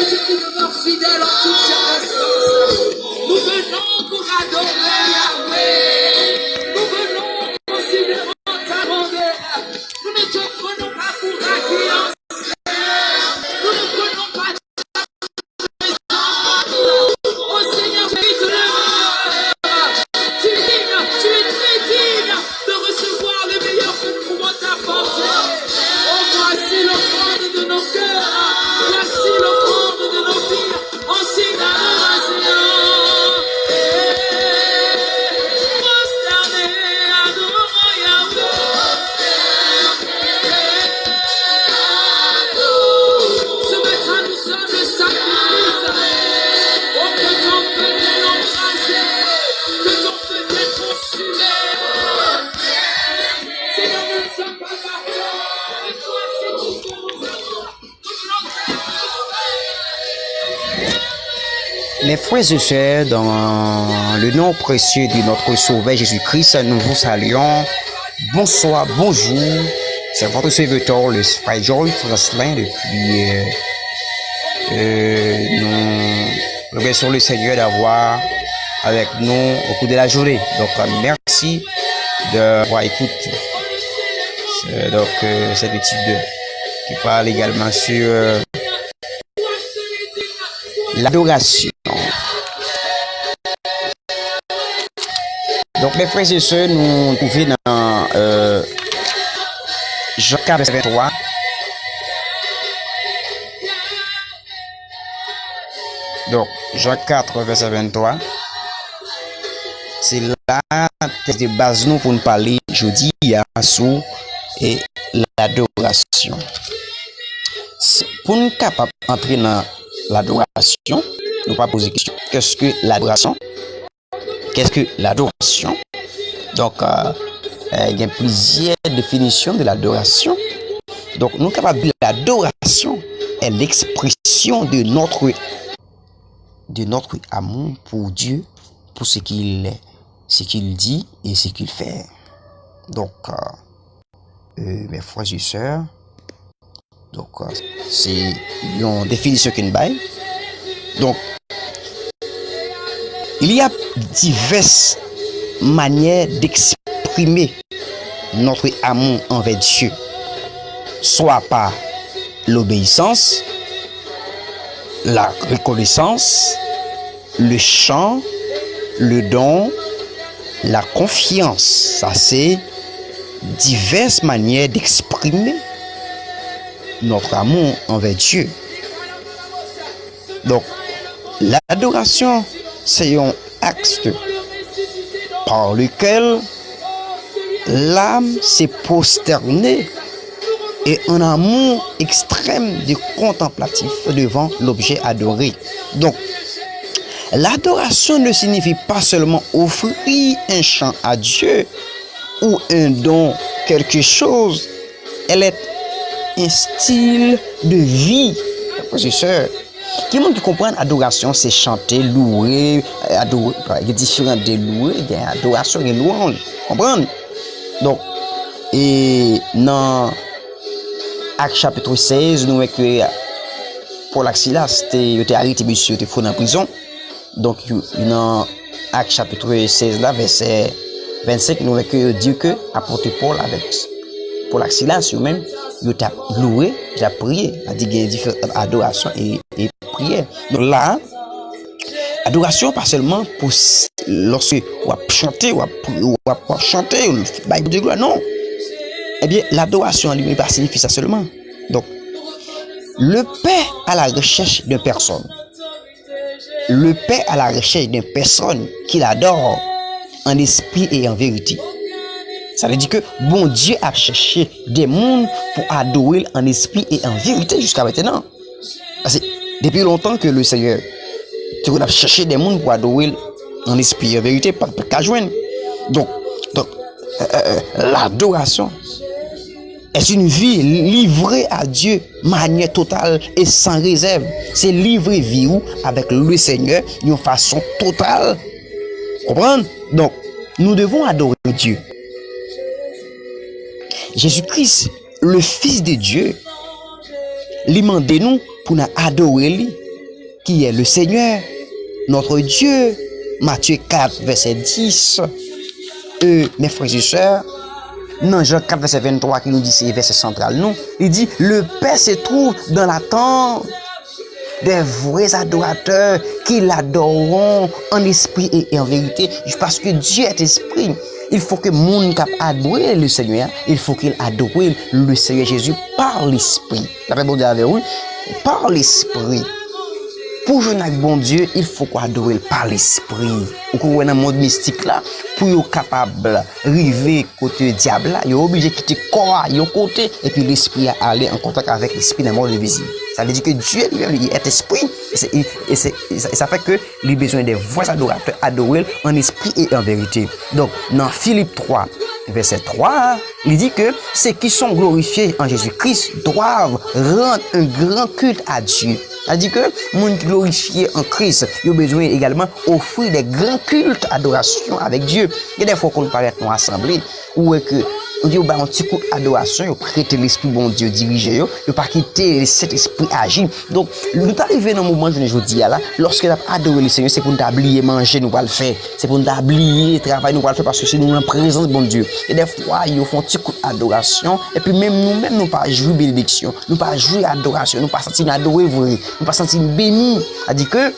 Dieu qui demeure fidèle en toutes circonstances. Nous venons pour adorer Yahweh. Nous venons considérant ta grandeur. Nous ne te prenons pas pour acquis en nous ne prenons pas oh Seigneur, mérite le meilleur. Tu es très digne de recevoir le meilleur que nous pouvons t'apporter. Oh, voici l'offrande de nos cœurs. Voici l'offrande de nos vies. En signe d'adoration. Prosterné, adorons Yahweh. Ce matin, nous sommes le sacrifice. Oh, que ton feu vienne embraser, que ton feu vienne consumer. Seigneur, nous ne sommes pas parfaits, mais toi, c'est tout ce que nous avons. Mes frères et sœurs, dans le nom précieux de notre Sauveur Jésus-Christ, nous vous saluons. Bonsoir, bonjour. C'est votre serviteur, le frère Georges Francelin, depuis nous remercions le Seigneur d'avoir avec nous au cours de la journée. Donc, merci d'avoir écouté cette étude qui parle également sur l'adoration. Donc, mes frères et sœurs, nous trouvons dans Jean 4, verset 23. Donc, Jean 4, verset 23. C'est là de base nous pour nous parler jeudi sur et l'adoration. Pour nous capables d'entrer dans l'adoration, nous pas poser question. Qu'est-ce que l'adoration? Qu'est-ce que l'adoration? Donc, il y a plusieurs définitions de l'adoration. Donc, nous sommes capables de dire l'adoration est l'expression de notre amour pour Dieu, pour ce qu'il dit et ce qu'il fait. Donc, mes frères et sœurs, donc c'est une définition qu'il bail. Donc, il y a diverses manières d'exprimer notre amour envers Dieu, soit par l'obéissance, la reconnaissance, le chant, le don, la confiance. Ça, c'est diverses manières d'exprimer notre amour envers Dieu. Donc, l'adoration, c'est un acte par lequel l'âme s'est prosternée et un amour extrême de contemplatif devant l'objet adoré. Donc, l'adoration ne signifie pas seulement offrir un chant à Dieu ou un don, quelque chose. Elle est un style de vie. Frères et sœurs, tout le monde qui comprend l'adoration, c'est chanter, louer, adorer. Il y a différents de louer, il y a adoration et louange. Comprendre? Donc, et dans Acte chapitre 16, nous voyons que Paul Silas était arrêté, monsieur, était fou dans la prison. Donc, dans Acte chapitre 16, là, verset 25, nous voyons que Dieu que apporte Paul avec Paul Silas, lui-même, il a loué, il a prié, il a dit qu'il y a différentes adorations et prières. Donc là, adoration, pas seulement pour lorsque on va chanter, on va chanter, Bible de gloire, non. Eh bien, l'adoration lui-même pas signifie ça seulement. Donc, le Père à la recherche d'une personne. Le Père à la recherche d'une personne qu'il adore en esprit et en vérité. Ça veut dire que bon Dieu a cherché des mondes pour adorer en esprit et en vérité jusqu'à maintenant. Parce que depuis longtemps que le Seigneur a cherché des mondes pour adorer en esprit et en vérité, pas qu'à joindre. Donc l'adoration est une vie livrée à Dieu de manière totale et sans réserve. C'est livrer vie avec le Seigneur d'une façon totale. Comprendre? Donc, nous devons adorer Dieu. Jésus-Christ, le Fils de Dieu, lui demande nous pour nous adorer lui qui est le Seigneur, notre Dieu. Matthieu 4, verset 10. Mes frères et sœurs, dans Jean 4, verset 23, qui nous dit, c'est verset central, non? Il dit, le Père se trouve dans l'attente des vrais adorateurs qui l'adoreront en esprit et en vérité. Parce que Dieu est esprit. Il faut que monde cap adorer le Seigneur. Il faut qu'il adore le Seigneur Jésus par l'esprit. La Bible dit avec vous, par l'esprit. Pour jouer avec bon Dieu, il faut qu'on adore par l'esprit. Ou qu'on est dans le monde mystique là, pour être capable d'arriver côté diable là, il est obligé de quitter le corps, il côté, et puis l'esprit à aller en contact avec l'esprit dans le monde invisible. Ça veut dire que Dieu lui-même est esprit, et ça fait que il a besoin des vrais adorateurs adorer en esprit et en vérité. Donc, dans Philippe 3, verset 3, il dit que ceux qui sont glorifiés en Jésus-Christ doivent rendre un grand culte à Dieu. C'est-à-dire que les gens qui glorifiés en Christ, ils ont besoin également d'offrir des grands cultes d'adoration avec Dieu. Il y a des fois qu'on paraît nous assembler, où est que on dit, un petit coup d'adoration, il faut prêter l'esprit bon Dieu diriger, il ne pas quitter cet esprit agir. Donc, nous arrivons dans le moment, je dis là, lorsque nous adorons le Seigneur, c'est pour nous oublier manger, nous pas le faire. C'est pour nous oublier travailler, nous pas le faire parce que c'est nous en présence de bon Dieu. Et des fois, ils font un petit coup d'adoration, et puis même nous-mêmes, nous pas jouer bénédiction, nous pas jouer adoration, nous pas sentir adorer vrai, nous pas sentir béni. C'est-à-dire que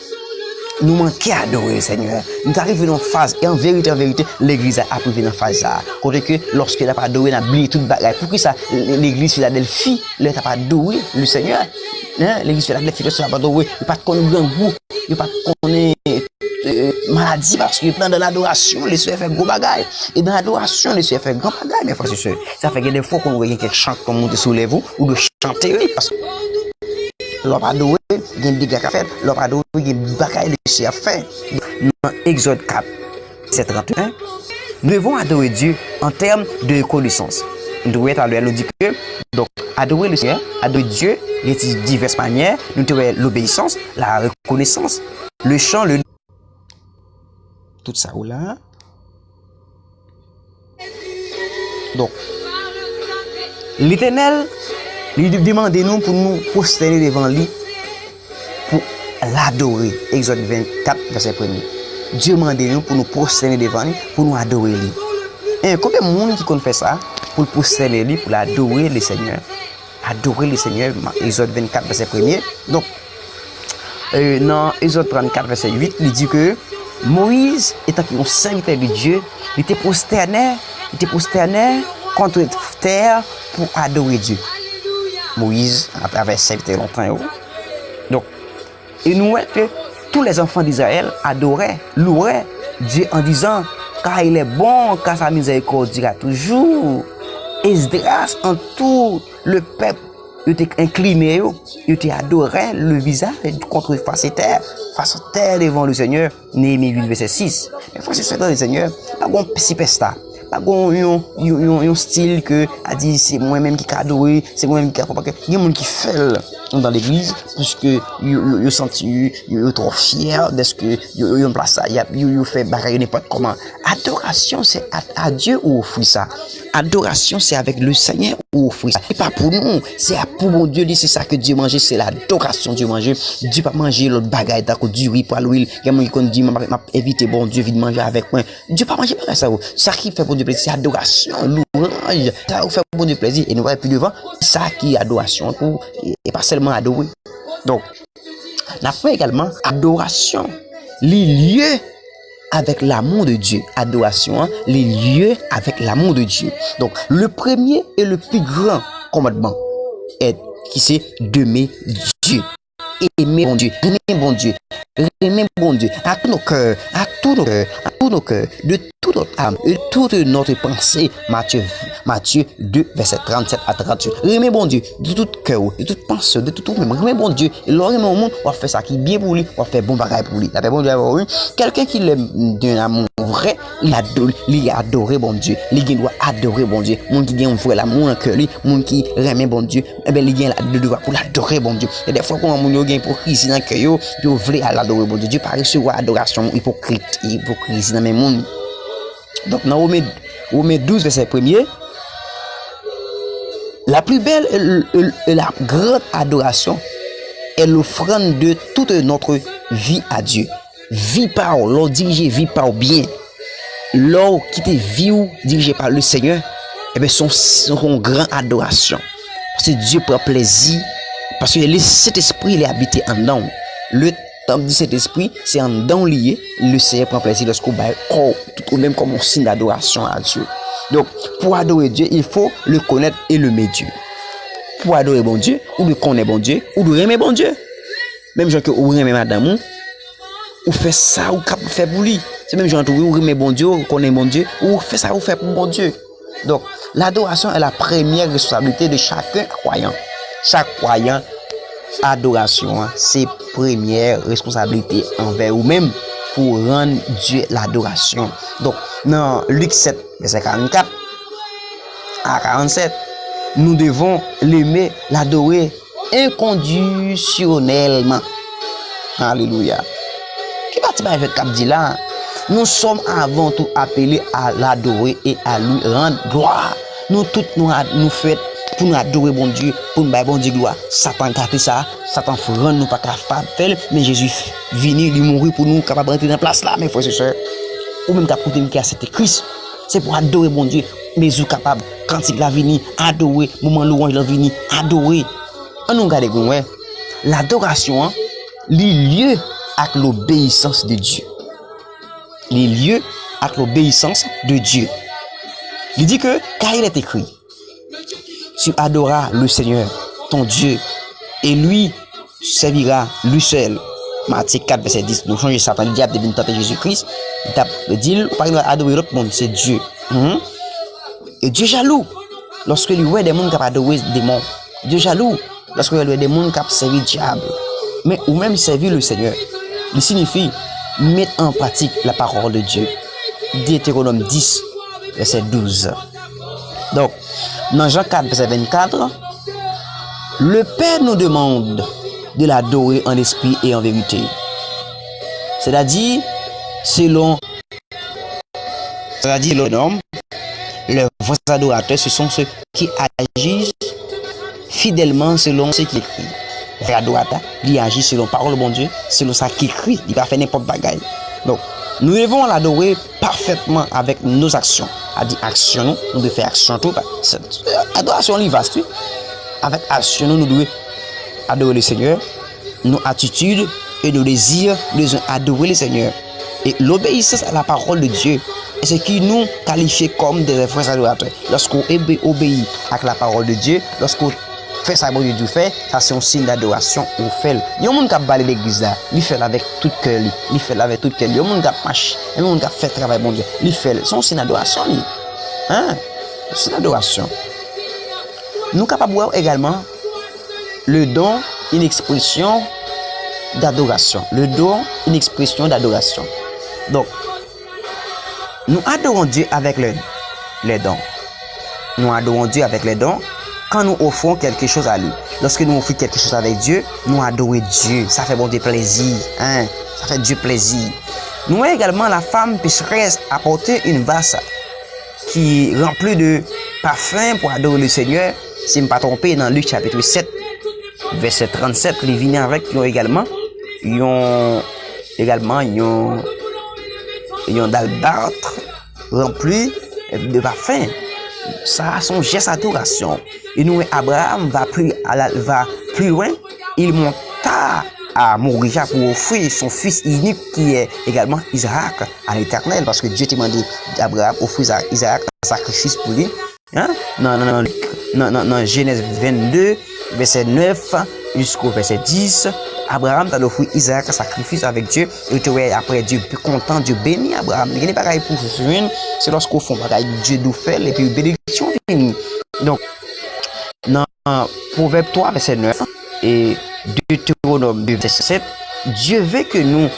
nous manquons à adorer le Seigneur. Nous arrivons dans une phase, et en vérité, l'église a approuvé dans une phase là. Côté que lorsqu'elle n'a pas adoré, elle a oublié toute bagaille. Pour que ça, l'église Philadelphie, elle n'a pas adoré le Seigneur. L'église Philadelphie, elle n'a pas adoré, elle n'a pas connu grand goût, elle n'a pas connu maladie parce que dans l'adoration, les soeurs font gros bagaille. Et dans l'adoration, les soeurs font grand bagaille, mes frères et sœurs. Ça fait que des fois qu'on voit quelqu'un qui chante comme monter sur les vous, ou de chanter, parce que l'homme adoré, il y a des dégâts à faire. L'homme adoré, il y a des bagailles à faire. Dans Exode 4, verset 31, nous devons adorer Dieu en termes de reconnaissance. Nous devons nous dire que, donc, adorer le Seigneur, adorer Dieu, il y a diverses manières. Nous devons l'obéissance, la reconnaissance, le chant, le. Tout ça ou là. Donc, l'Éternel, il demande nous pour nous prosterner devant lui, pour l'adorer. Exode 24, verset 1er. Dieu demande nous pour nous prosterner devant lui, pour nous adorer lui. Et combien de monde qui fait ça, pour prosterner lui, pour l'adorer le Seigneur. Adorer le Seigneur, Exode 24, verset 1er. Donc, dans Exode 34, verset 8, il dit que Moïse, étant un serviteur de Dieu, il était prosterné contre terre pour adorer Dieu. Moïse, à travers serviteur longtemps. Donc, et nous voyons que tous les enfants d'Israël adoraient, louaient Dieu en disant, car il est bon, car sa miséricorde dira toujours. Esdras, en tout le peuple, il était incliné, il était adoré le visage contre face terre devant le Seigneur. Néhémie 8, verset 6. Mais faut se faire dans le Seigneur, pas bon petit pesta. Pas un style que a dit c'est moi-même qui adoré, c'est moi-même qui a pas que il y a des gens qui fait dans l'église parce que yo senti yo trop fier de ce que yo en place ça, yo fait bagaille n'importe comment. Adoration c'est à Dieu ou offrir ça. Adoration c'est avec le Seigneur ou offrir ça. C'est pas pour nous, c'est pour mon Dieu, c'est ça que Dieu mange, c'est l'adoration Dieu mange. Dieu pas manger l'autre bagaille d'accord du riz pour l'huile. Il y a qui dit m'a éviter bon Dieu vient manger avec moi. Dieu pas manger ça. Ça qui fait pour Dieu plaisir, c'est adoration, louange. Ça fait pour Dieu plaisir et nous voyons plus devant, ça qui est adoration pour et pas seulement adorer. Donc, n'a pas également adoration, les lieux avec l'amour de Dieu. Adoration, les lieux avec l'amour de Dieu. Donc, le premier et le plus grand commandement est qui c'est d'aimer Dieu. Aimer bon Dieu, aimer bon Dieu, à tous nos cœurs, de toute notre âme, de toute notre pensée. Matthieu 2, verset 37 à 38. Aimer bon Dieu, de tout cœur, de toute pensée, de tout même. Aimer bon Dieu, et l'homme au monde, on va faire ça qui est bien pour lui, on va faire bon bagage pour lui. Bon Dieu, quelqu'un qui l'aime d'un amour vrai, il adore bon Dieu, il doit adorer bon Dieu. Mon qui gagne vrai l'amour en cœur, mon qui aime bon Dieu, eh ben il gagne le devoir pour l'adorer bon Dieu. Et des fois quand on gagne hypocrisie dans cœur, yo veut adorer bon Dieu. Dieu pas recevoir adoration hypocrisie dans mes monde. Donc dans Romains 12 verset 1er, la plus belle et la grande adoration est l'offrande de toute notre vie à Dieu. Vie par, l'on dirige vie par bien. L'on qui te vie ou dirigé par le Seigneur, eh bien, son grand adoration. Parce que Dieu prend plaisir. Parce que cet esprit, il est habité en dedans. Le temps de cet esprit, c'est en dedans lié. Le Seigneur prend plaisir lorsqu'on va tout même comme un signe d'adoration à Dieu. Donc, pour adorer Dieu, il faut le connaître et le médier. Pour adorer bon Dieu, ou de connaître bon Dieu, ou de aimer bon Dieu. Même gens que vous aimez madame, ou fait ça, ou cap fait pour lui. C'est même gens que vous aimez bon Dieu, ou connaissez bon Dieu, ou fait ça, ou fait pour bon Dieu. Donc, l'adoration est la première responsabilité de chacun croyant. Chaque croyant, adoration, c'est première responsabilité envers vous-même pour rendre Dieu l'adoration. Donc, dans Luc 7, verset 44 à 47, nous devons l'aimer, l'adorer inconditionnellement. Alléluia. Qui va te dire là? Nous sommes avant tout appelés à l'adorer et à lui rendre gloire. Nous tous nous faisons pour nous adorer bon Dieu, pour nous bon Dieu gloire. Satan a fait ça, Satan fait rendre nous pas capable de faire, mais Jésus venu, il mourir pour nous, capable de rentrer dans la place là, mes frères et sœurs. Ou même capable de c'était Christ. C'est pour adorer bon Dieu, mais vous capable quand il a venu adorer, moment louange il venu adorer. On nous regarde ouais. L'adoration, les lieux avec l'obéissance de Dieu. Les lieux avec l'obéissance de Dieu. Il dit que, car il est écrit, tu adoreras le Seigneur, ton Dieu, et lui servira lui seul. Matthieu 4, verset 10. Nous changeons Satan, le diable devient tenter Jésus-Christ. Il dit, par exemple, adorer l'autre monde, c'est Dieu. Et Dieu jaloux. Lorsque lui voit des gens qui adorer des démons, Dieu jaloux. Lorsque lui voit des gens qui servir le diable, mais ou même servir le Seigneur, il signifie mettre en pratique la parole de Dieu. Deutéronome 10, verset 12. Donc, dans Jean 4, verset 24, le Père nous demande de l'adorer en esprit et en vérité. C'est-à-dire, selon les normes, les vrais adorateurs, ce sont ceux qui agissent fidèlement selon ce qui est écrit. Les adorateurs, ils agissent selon la parole de bon Dieu, selon ça qui écrit, il va faire n'importe bagaille. Donc, nous devons l'adorer parfaitement avec nos actions. A dit action, nous devons faire action tout. Adoration, il vaste. Avec action, nous devons adorer le Seigneur. Nos attitudes et nos désirs, nous devons adorer le Seigneur. Et l'obéissance à la parole de Dieu, c'est ce qui nous qualifie comme des vrais adorateurs. Lorsqu'on obéit à la parole de Dieu, lorsqu'on fait ça, bon Dieu fait, ça c'est un signe d'adoration. On fait. Il y a un monde qui a balayé l'église là, il fait avec tout cœur, il fait avec tout cœur. Il y a un monde qui a marché, il y a un monde qui a fait travail, bon Dieu, il fait. C'est un signe d'adoration. Hein? C'est une adoration. Nous sommes capables de voir également le don, une expression d'adoration. Le don, une expression d'adoration. Donc, nous adorons Dieu avec les dons. Nous adorons Dieu avec les dons quand nous offrons quelque chose à lui. Lorsque nous offrons quelque chose avec Dieu, nous adorons Dieu. Ça fait bon Dieu plaisir. Hein? Ça fait Dieu plaisir. Nous voyons également la femme pécheresse apporter une vase qui remplit de parfum pour adorer le Seigneur. Si je ne me pas trompé, dans Luc chapitre 7, verset 37, les vignes avec ils ont également d'albâtre rempli de parfum. Ça a son geste d'adoration. Et nous, Abraham va plus loin. Il monta à Moriah pour offrir son fils unique qui est également Isaac à l'Éternel. Parce que Dieu t'a demandé d'Abraham offrir Isaac un sacrifice pour lui. Hein? Non, Genèse 22, verset 9 jusqu'au verset 10. Abraham t'a offert Isaac un sacrifice avec Dieu. Et après Dieu plus content, Dieu bénit Abraham. Il n'y a pas pour une, c'est lorsqu'au fond, Dieu nous fait et puis bénédiction vient. Donc, dans Proverbe 3, verset 9 et Deutéronome 2, verset 7, Dieu veut que nous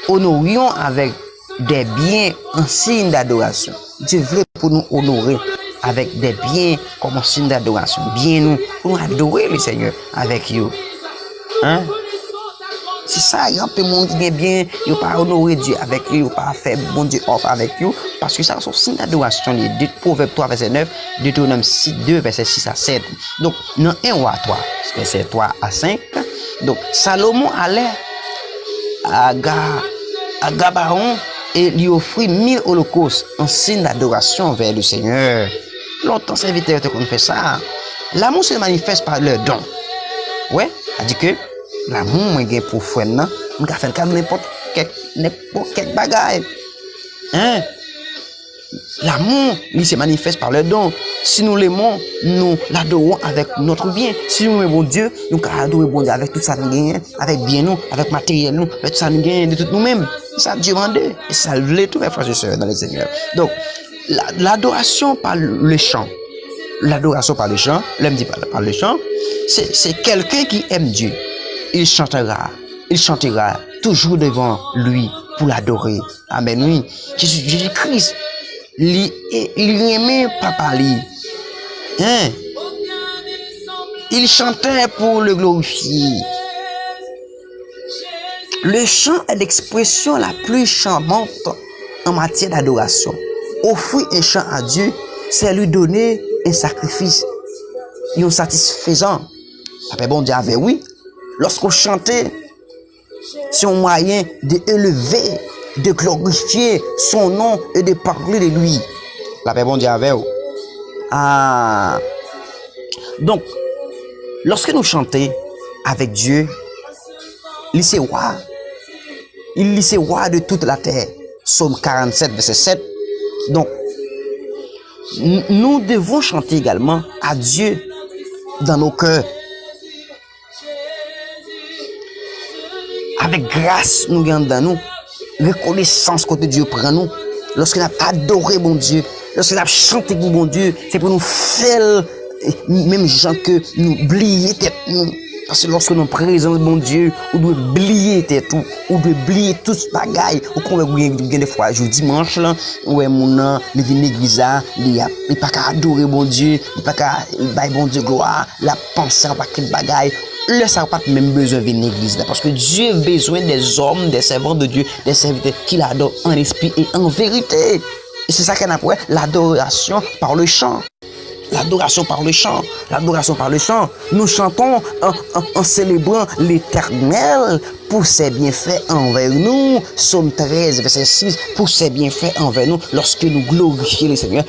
honorions avec des biens en signe d'adoration. Dieu veut pour nous honorer avec des biens comme un signe d'adoration. Bien nous, pour nous adorer le Seigneur avec vous. Hein? C'est ça, il y a un peu de monde qui est bien, il ne pas honorer Dieu avec lui, il ne pas faire bon Dieu offre avec lui, parce que ça, c'est un signe d'adoration. Proverbe 3, verset 9, Deutéronome 2, verset 6 à 7. Donc, dans 1 roi 3, verset 3 à 5, Donc, Salomon allait à Gabaon et lui offrit 1000 holocaustes en signe d'adoration vers le Seigneur. Longtemps, serviteurs qu'on fait ça. L'amour se manifeste par leur don. Ouais, a dit que l'amour, moi, gagne pour frère, non, on peut faire n'importe quel bagaille. Hein? L'amour, il se manifeste par le don. Si nous l'aimons, nous l'adorons avec notre bien. Si nous aimons Dieu, nous adorons bon Dieu avec tout ça nous gagnons, avec bien nous, avec matériel nous, avec tout ça nous gagnons de tout nous-mêmes. Ça Dieu mandé. Et ça voulait tout mes frères et sœurs dans les Seigneurs. Donc, l'adoration par le chant. L'adoration par le chant, l'homme dit par le chant, c'est quelqu'un qui aime Dieu. Il chantera toujours devant lui pour l'adorer. Amen, oui. Jésus-Christ, il aimait papa lui. Hein? Il chantait pour le glorifier. Le chant est l'expression la plus charmante en matière d'adoration. Offrir un chant à Dieu, c'est lui donner un sacrifice, un satisfaisant. Après bon Dieu avait oui. Lorsqu'on chantait, c'est un moyen d'élever, de glorifier son nom et de parler de lui. La paix bon Dieu avec vous. Ah. Donc, lorsque nous chantons avec Dieu, il est roi. Il est roi de toute la terre. Psaume 47, verset 7. Donc, nous devons chanter également à Dieu dans nos cœurs. Avec grâce, nous gagnons dans nous. Reconnaissance côté Dieu prend nous. Lorsqu'on a adoré mon Dieu, lorsqu'on a chanté pour mon Dieu, c'est pour nous faire, même gens que nous oublier tête nous. Parce que lorsque nous présentons mon Dieu, on doit oublier tête tout, on doit oublier tout ce bagaille. Ou qu'on veut des fois, je dimanche là, ouais mon nom, il vient l'église, il pas qu'à adorer mon Dieu, il pas qu'à bailler bon Dieu gloire, la pensée à quel bagaille. Le ça pas même besoin de venir l'église là parce que Dieu a besoin des hommes, des servants de Dieu, des serviteurs qui l'adorent en esprit et en vérité. Et c'est ça qu'on appelle l'adoration par le chant. L'adoration par le chant. L'adoration par le chant. Nous chantons en célébrant l'Éternel pour ses bienfaits envers nous. Psaume 13, verset 6. Pour ses bienfaits envers nous. Lorsque nous glorifions le Seigneur,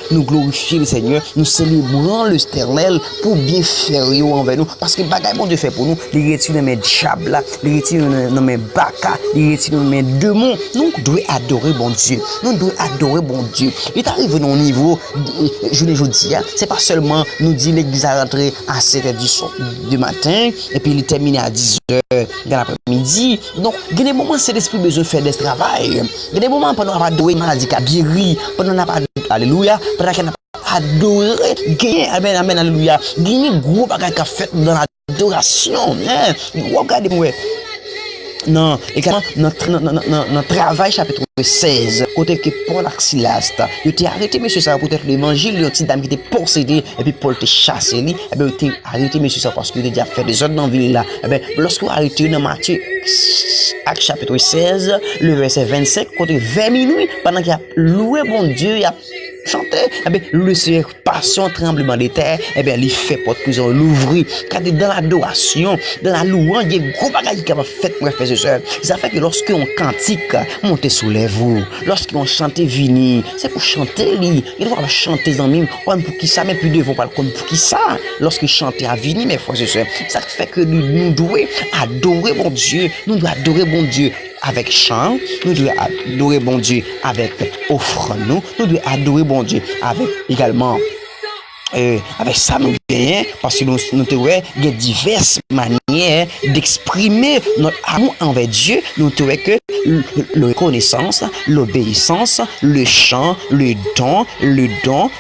nous célébrons l'Éternel pour bien faire envers nous. Parce que bagaille bon Dieu fait pour nous, il retire dans mes diables là, il retire dans mes baka, il retire dans mes démons. Nous devons adorer bon Dieu. Nous devons adorer bon Dieu. Il arrive au niveau, je le dis, c'est pas seulement nous dit l'église à rentrer à 7h du matin et puis il termine à 10h dans l'après-midi. Donc, il y a des moments c'est l'esprit besoin de faire des travail. Il y a des moments pendant qu'on n'a pas adoré maladie qui a guéri, pendant qu'on n'a pas alléluia, pendant qu'on n'a pas adoré, gagné, amen, amen, alléluia, gagné gros bagage qui a fait dans l'adoration. Hein? Regardez-moi. Non, également, notre travail, chapitre 16, côté que Paul Axilas, il était arrêté, monsieur, ça peut-être l'évangile, il y a une petite dame qui était possédée, et puis Paul était chassé, et bien, il était arrêté, monsieur, ça, parce qu'il était déjà fait des autres dans la ville là. Et bien, lorsqu'on a arrêté dans Matthieu, Acte chapitre 16, le verset 25, côté 20 minuit, pendant qu'il a loué bon Dieu, il a chanté, eh bien, le Seigneur passe son tremblement de terre, eh bien, il fait porte prison, l'ouvrir, car dans l'adoration, dans la louange, il y a un gros bagage qui a fait pour faire ce soeur. Ça fait que lorsqu'on cantique, montez soulève-vous. Lorsqu'on chante vini, c'est pour chanter lui. Il doit chanter en même, pour qui ça, mais plus devant pas comme pour qui ça. Lorsqu'il chante à vini, mes frères et sœurs, ça fait que nous devons adorer mon Dieu, nous devons adorer mon Dieu avec chant, nous devons adorer bon Dieu avec offrande, nous devons adorer bon Dieu avec également avec ça nous gagnons parce que nous avons diverses manières d'exprimer notre amour envers Dieu. Nous avons que la reconnaissance, l'obéissance, le chant, le don,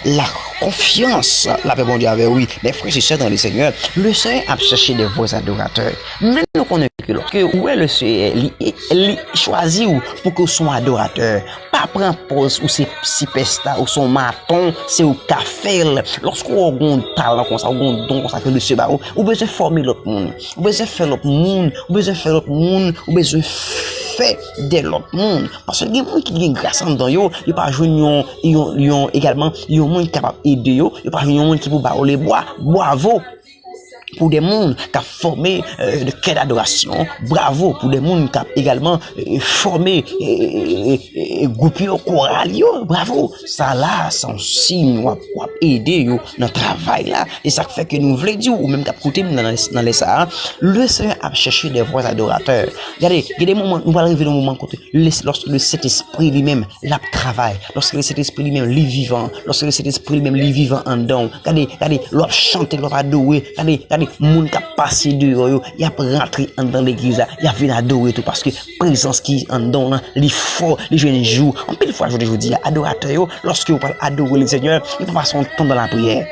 la confiance. La paix bon Dieu avec oui. Mes frères et sœurs dans le Seigneur, le Seigneur a cherché de vos adorateurs. Mais nous connaissons que où est le Seigneur, il choisit pour que son adorateur pas prendre pause ou c'est si pesta ou son maton, c'est au café. Lorsqu'on a un talent comme ça, ou un don comme ça que le Seigneur ou besoin de former l'autre monde, ou besoin de faire l'autre monde, ou besoin de faire l'autre monde, ou besoin de faire de l'autre monde. Parce que il y a des gens qui ont grâce en dedans, ils pas jouer également, ils ont monde capable d'aider, ils pas jouer monde qui peut les bois, bravo. pour des mondes qui ont formé de quai d'adoration. Bravo pour des mondes qui ont également formé groupe choral. Bravo. Ça là, c'est un signe pour aider dans le travail là. Et ça fait que nous voulons dire, ou même qu'à côté dans les Sahara, le Seigneur a cherché des voix adorateurs. Regardez, il y a des moments, nous allons arriver dans un moment côté, lorsque le Saint-Esprit lui-même, la travaille, lorsque le Saint-Esprit lui-même, lui vivant, lorsque le Saint-Esprit lui-même, lui vivant en dedans. Regardez, l'op chanter, l'op adorer, regardez, moun qui a passé dehors, il a rentré dans l'église, il a venu adorer tout parce que présence qui en dedans, il fort, les jeunes jours. En pile fois, je dis, adorateur, lorsque vous parlez adorer le Seigneur, il peut passer son temps dans la prière.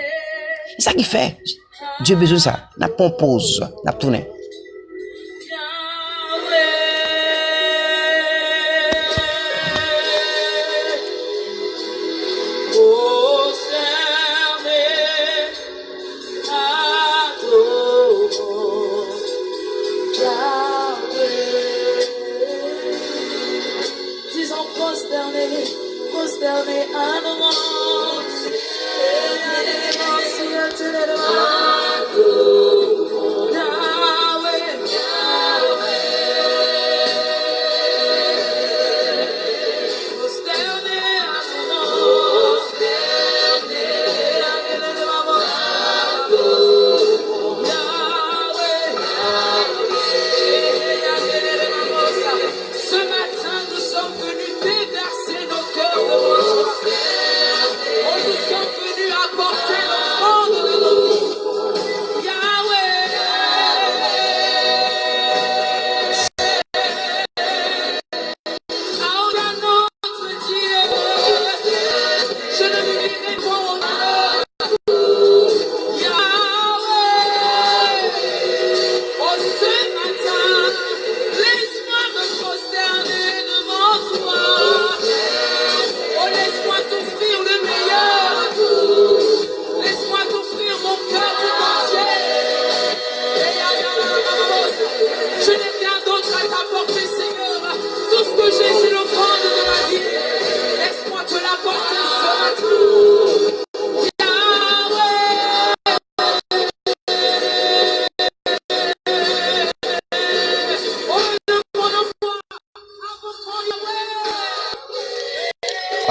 C'est ça qui fait. Dieu a besoin de ça. N'a pas pause, n'a pas tourné.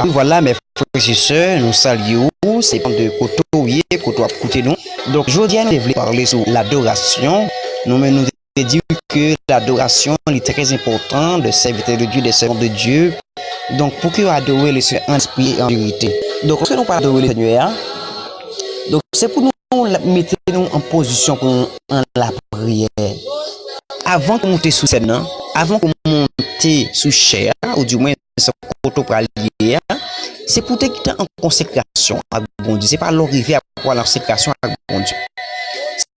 Voilà mes frères et sœurs, nous saluons, c'est de côté côté à côté nous. Donc aujourd'hui nous voulons parler sur l'adoration. Nous nous dit que l'adoration est très important de serviteur de Dieu, des servants de Dieu. Donc pour que adorer le Seigneur en esprit et en vérité. Donc lorsque nous pas adorer le Seigneur, donc c'est pour nous mettre nous en position pour en la prière. Avant de monter sous scène, avant de monter sous chair, ou du moins ce côté pour allier, c'est pour te quitter en consécration à bon Dieu. C'est pas l'arrivée à quoi la consécration à bon Dieu.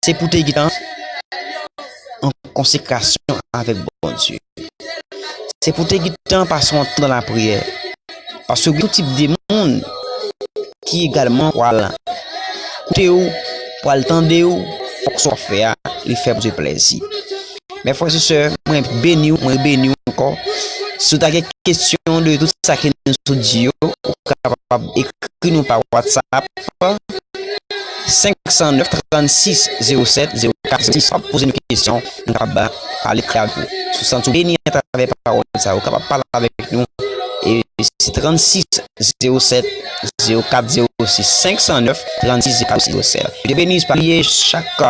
C'est pour te quitter en consécration avec bon Dieu. C'est pour te quitter en passant dans la prière. Parce que tout type de monde qui également voilà, pour attendre ou faut que soit fait, les faire du plaisir. Mes frères et sœurs, moi béni encore. Si vous avez des questions de tout ça que nous disons, vous capable d'écrire nous par WhatsApp 509 36 07 04 6. Poser une question, nous capable parler avec vous. Si vous êtes béni à travers la parole, vous capable parler avec nous. Et c'est 36 07 04 06 509 36 04 07. Je bénis par chaque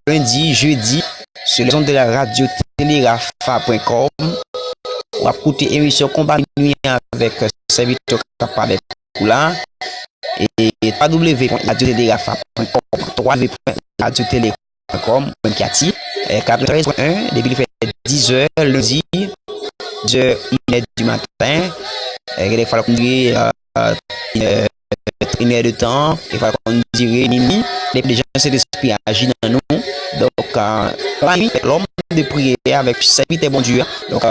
lundi, jeudi sur les ondes de la radio télérafa.com. On va écouter émission Combat Nuit avec serviteur capable pour là et www.radiotélérafa.com www.radiotélérafa.com 93.1 depuis fait 10h lundi 2h du matin. Il faut qu'on dise une heure de temps, il faut qu'on dise minuit. Les gens c'est l'esprit agit dans nous. Donc la nuit l'homme de prier avec serviteur bon Dieu. Donc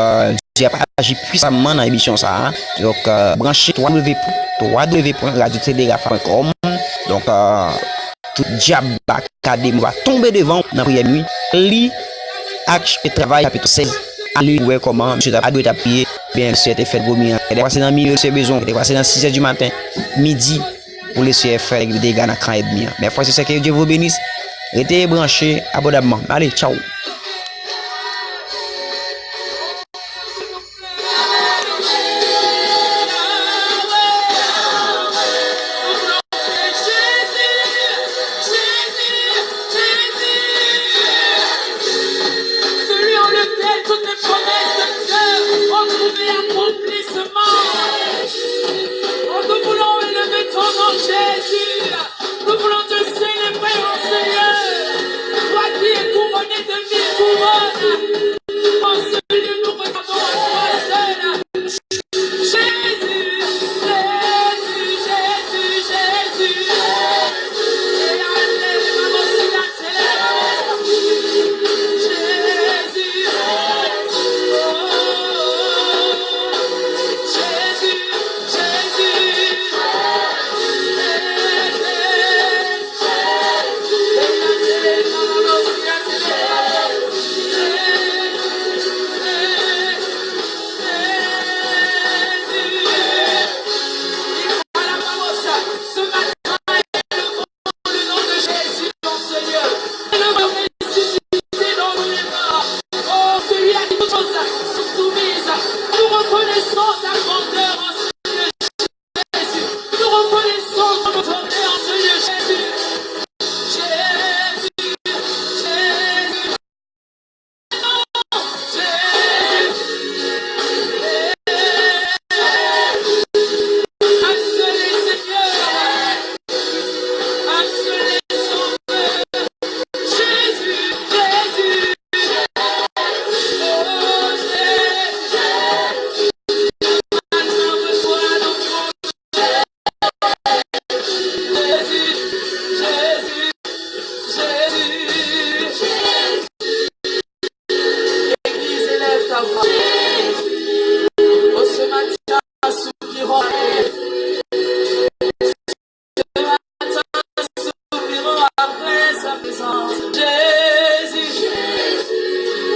Dieu a agi puissamment dans l'émission ça. Donc branchez www.radiotélérafa.com. Donc tout diable académie va tomber devant dans la prière nuit. Li acte travail chapitre 16. Allez ouais comment monsieur a dû appuyer bien monsieur a fait vomir. Des fois c'est dans milieu c'est besoin, des fois c'est dans 6h du matin, midi pour laisser faire des dégâts dans cran et demi. Mais fois c'est que Dieu vous bénisse. Restez branchés abondamment. Allez, ciao. Celui en lequel toutes les promesses de Dieu ont trouvé accomplissement. Oh, nous voulons élever ton nom, Jésus. Nous voulons te célébrer, mon Seigneur. Toi qui es couronné de mille couronnes. En ce lieu, nous regardons à toi seul. Jésus, Jésus, Jésus, Jésus. Et allez, maman, c'est la télé. Jésus, ce matin, le nom de Jésus, mon Seigneur, et le nom ressuscité dans les morts. Oh, celui à qui toutes choses sont soumises. Nous reconnaissons ta grandeur en ce lieu, Jésus. Nous reconnaissons ton autorité en ce lieu, Jésus. Jésus, Jésus, un seul est Seigneur, un seul est Sauveur. Jésus, Jésus, oh Jésus, maintenant reçois nos comptes. Jésus, Jésus, Jésus, Église, élève ta voix. Oh, ce matin, soupirons. Ce matin, soupirons après sa présence. Jésus,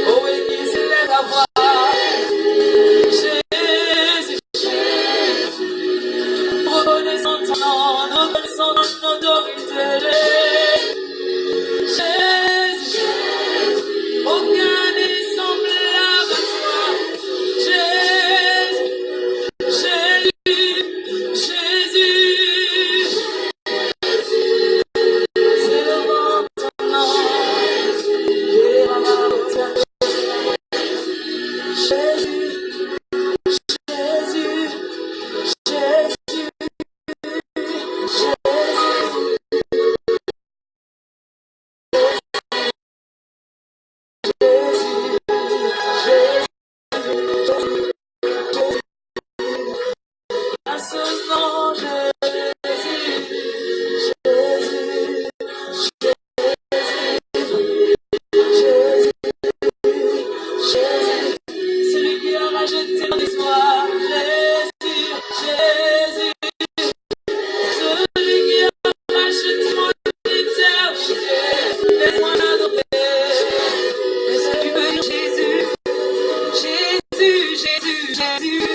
oh, Église, élève ta voix. Jésus, reconnaissons ton nom, nous reconnaissons ton autorité. Jésus, aucun n'est semblable à toi. Jésus, Jésus, Jésus, célébrons ton nom. Jésus, Jésus, Jésus, à ce nom, Jésus, Jésus, Jésus, Jésus, celui qui a racheté mon histoire, Jésus, Jésus, celui qui a racheté mon éternité, laisse-moi l'adorer, laisse-moi Jésus, Jésus, Jésus, Jésus.